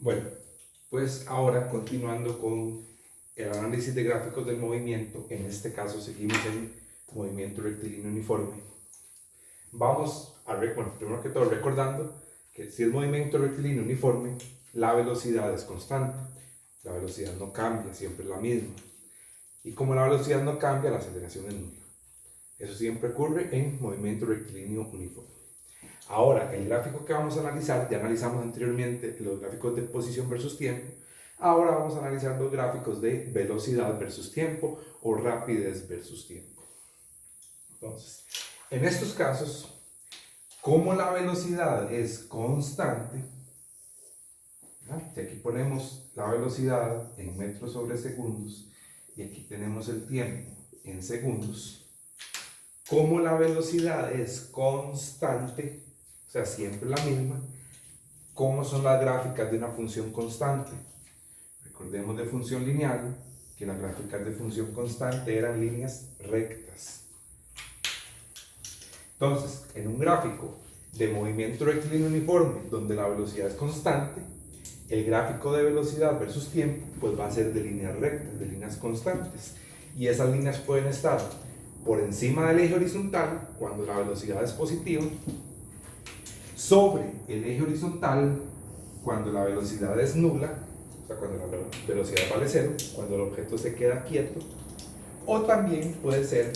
Bueno, pues ahora continuando con el análisis de gráficos del movimiento, en este caso seguimos en movimiento rectilíneo uniforme. Vamos a ver, bueno, primero que todo recordando que si es movimiento rectilíneo uniforme, la velocidad es constante, la velocidad no cambia, siempre es la misma. Y como la velocidad no cambia, la aceleración es nula. Eso siempre ocurre en movimiento rectilíneo uniforme. Ahora, el gráfico que vamos a analizar, ya analizamos anteriormente los gráficos de posición versus tiempo, ahora vamos a analizar los gráficos de velocidad versus tiempo o rapidez versus tiempo. Entonces, en estos casos, como la velocidad es constante, si aquí ponemos la velocidad en metros sobre segundos y aquí tenemos el tiempo en segundos, como la velocidad es constante, o sea, siempre la misma, ¿cómo son las gráficas de una función constante? Recordemos de función lineal que las gráficas de función constante eran líneas rectas. Entonces, en un gráfico de movimiento rectilíneo uniforme donde la velocidad es constante, el gráfico de velocidad versus tiempo pues va a ser de líneas rectas, de líneas constantes. Y esas líneas pueden estar por encima del eje horizontal cuando la velocidad es positiva, sobre el eje horizontal cuando la velocidad es nula, o sea, cuando la velocidad vale cero, cuando el objeto se queda quieto, o también puede ser,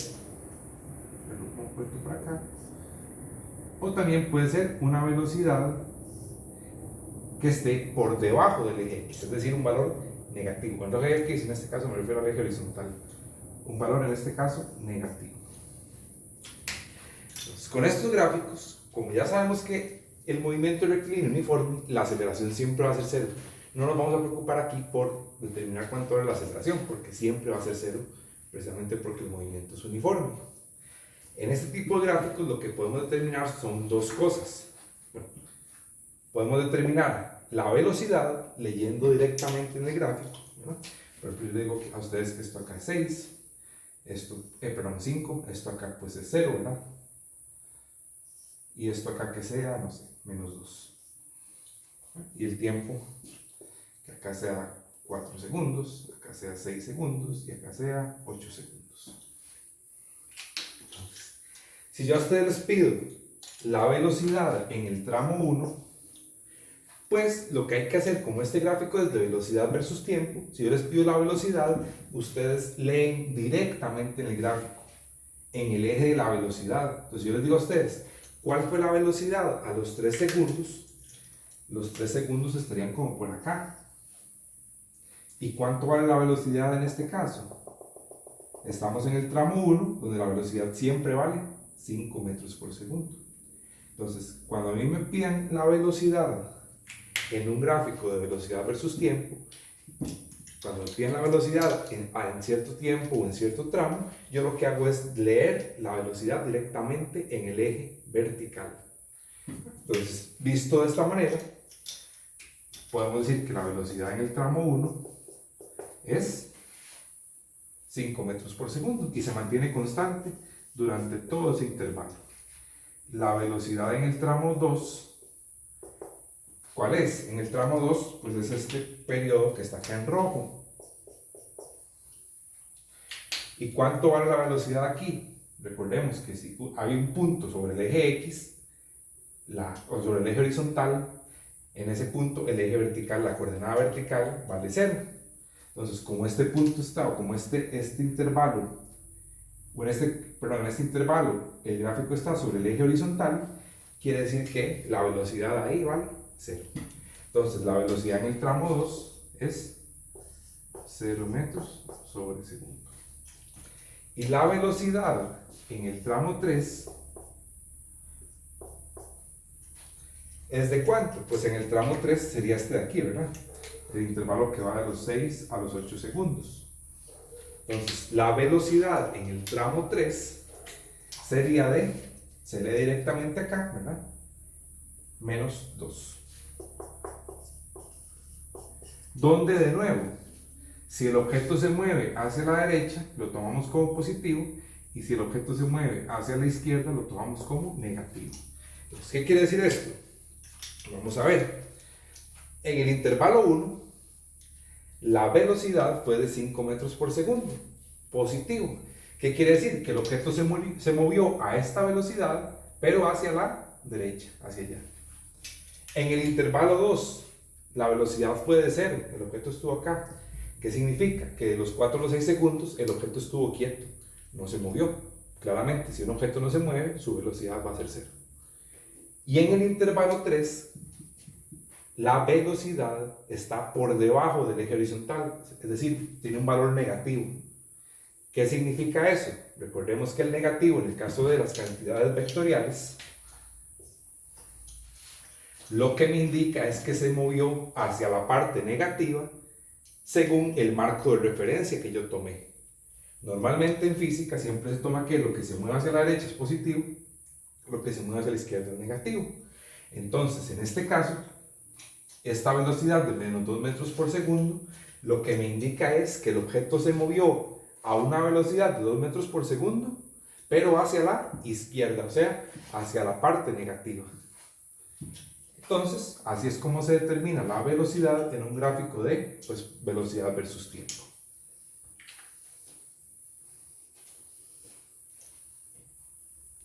una velocidad que esté por debajo del eje X, es decir, un valor negativo. Cuando el eje X, en este caso me refiero al eje horizontal, un valor en este caso negativo. Entonces, con estos gráficos, como ya sabemos que el movimiento rectilíneo uniforme, la aceleración siempre va a ser cero. No nos vamos a preocupar aquí por determinar cuánto es la aceleración, porque siempre va a ser cero, precisamente porque el movimiento es uniforme. En este tipo de gráficos lo que podemos determinar son dos cosas. Bueno, podemos determinar la velocidad leyendo directamente en el gráfico, ¿verdad? Por ejemplo, yo digo a ustedes que esto acá es 6, esto, 5, esto acá pues es 0, ¿verdad? Y esto acá que sea, no sé, menos 2. Y el tiempo, que acá sea 4 segundos, acá sea 6 segundos y acá sea 8 segundos. Entonces, si yo a ustedes les pido la velocidad en el tramo 1, pues lo que hay que hacer, como este gráfico es de velocidad versus tiempo, si yo les pido la velocidad, ustedes leen directamente en el gráfico, en el eje de la velocidad. Entonces yo les digo a ustedes, ¿cuál fue la velocidad a los 3 segundos? Los 3 segundos estarían como por acá. ¿Y cuánto vale la velocidad en este caso? Estamos en el tramo 1, donde la velocidad siempre vale 5 metros por segundo. Entonces, cuando a mí me piden la velocidad en un gráfico de velocidad versus tiempo, cuando me piden la velocidad en cierto tiempo o en cierto tramo, yo lo que hago es leer la velocidad directamente en el eje vertical. Entonces, visto de esta manera, podemos decir que la velocidad en el tramo 1 es 5 metros por segundo y se mantiene constante durante todo ese intervalo. La velocidad en el tramo 2, ¿cuál es? En el tramo 2, pues es este periodo que está acá en rojo. ¿Y cuánto vale la velocidad aquí? Recordemos que si hay un punto sobre el eje X, o sobre el eje horizontal, en ese punto el eje vertical, la coordenada vertical, vale 0. Entonces, como este punto está, o como este intervalo, en este intervalo el gráfico está sobre el eje horizontal, quiere decir que la velocidad ahí vale 0. Entonces, la velocidad en el tramo 2 es 0 metros sobre segundo. Y la velocidad en el tramo 3 ¿es de cuánto? Pues en el tramo 3 sería este de aquí, ¿verdad? El intervalo que va de los 6 a los 8 segundos. Entonces, la velocidad en el tramo 3 sería se lee directamente acá, ¿verdad? Menos 2. ¿Dónde de nuevo? Si el objeto se mueve hacia la derecha, lo tomamos como positivo, y si el objeto se mueve hacia la izquierda, lo tomamos como negativo. Entonces, ¿qué quiere decir esto? Vamos a ver. En el intervalo 1, la velocidad fue de 5 metros por segundo, positivo. ¿Qué quiere decir? Que el objeto se movió a esta velocidad, pero hacia la derecha, hacia allá. En el intervalo 2, la velocidad fue de 0, el objeto estuvo acá. ¿Qué significa? Que de los 4 a los 6 segundos el objeto estuvo quieto, no se movió. Claramente, si un objeto no se mueve, su velocidad va a ser 0. Y en el intervalo 3, la velocidad está por debajo del eje horizontal, es decir, tiene un valor negativo. ¿Qué significa eso? Recordemos que el negativo, en el caso de las cantidades vectoriales, lo que me indica es que se movió hacia la parte negativa según el marco de referencia que yo tomé. Normalmente en física siempre se toma que lo que se mueve hacia la derecha es positivo, lo que se mueve hacia la izquierda es negativo. Entonces, en este caso, esta velocidad de menos 2 metros por segundo, lo que me indica es que el objeto se movió a una velocidad de 2 metros por segundo, pero hacia la izquierda, o sea, hacia la parte negativa. Entonces, así es como se determina la velocidad en un gráfico de velocidad versus tiempo.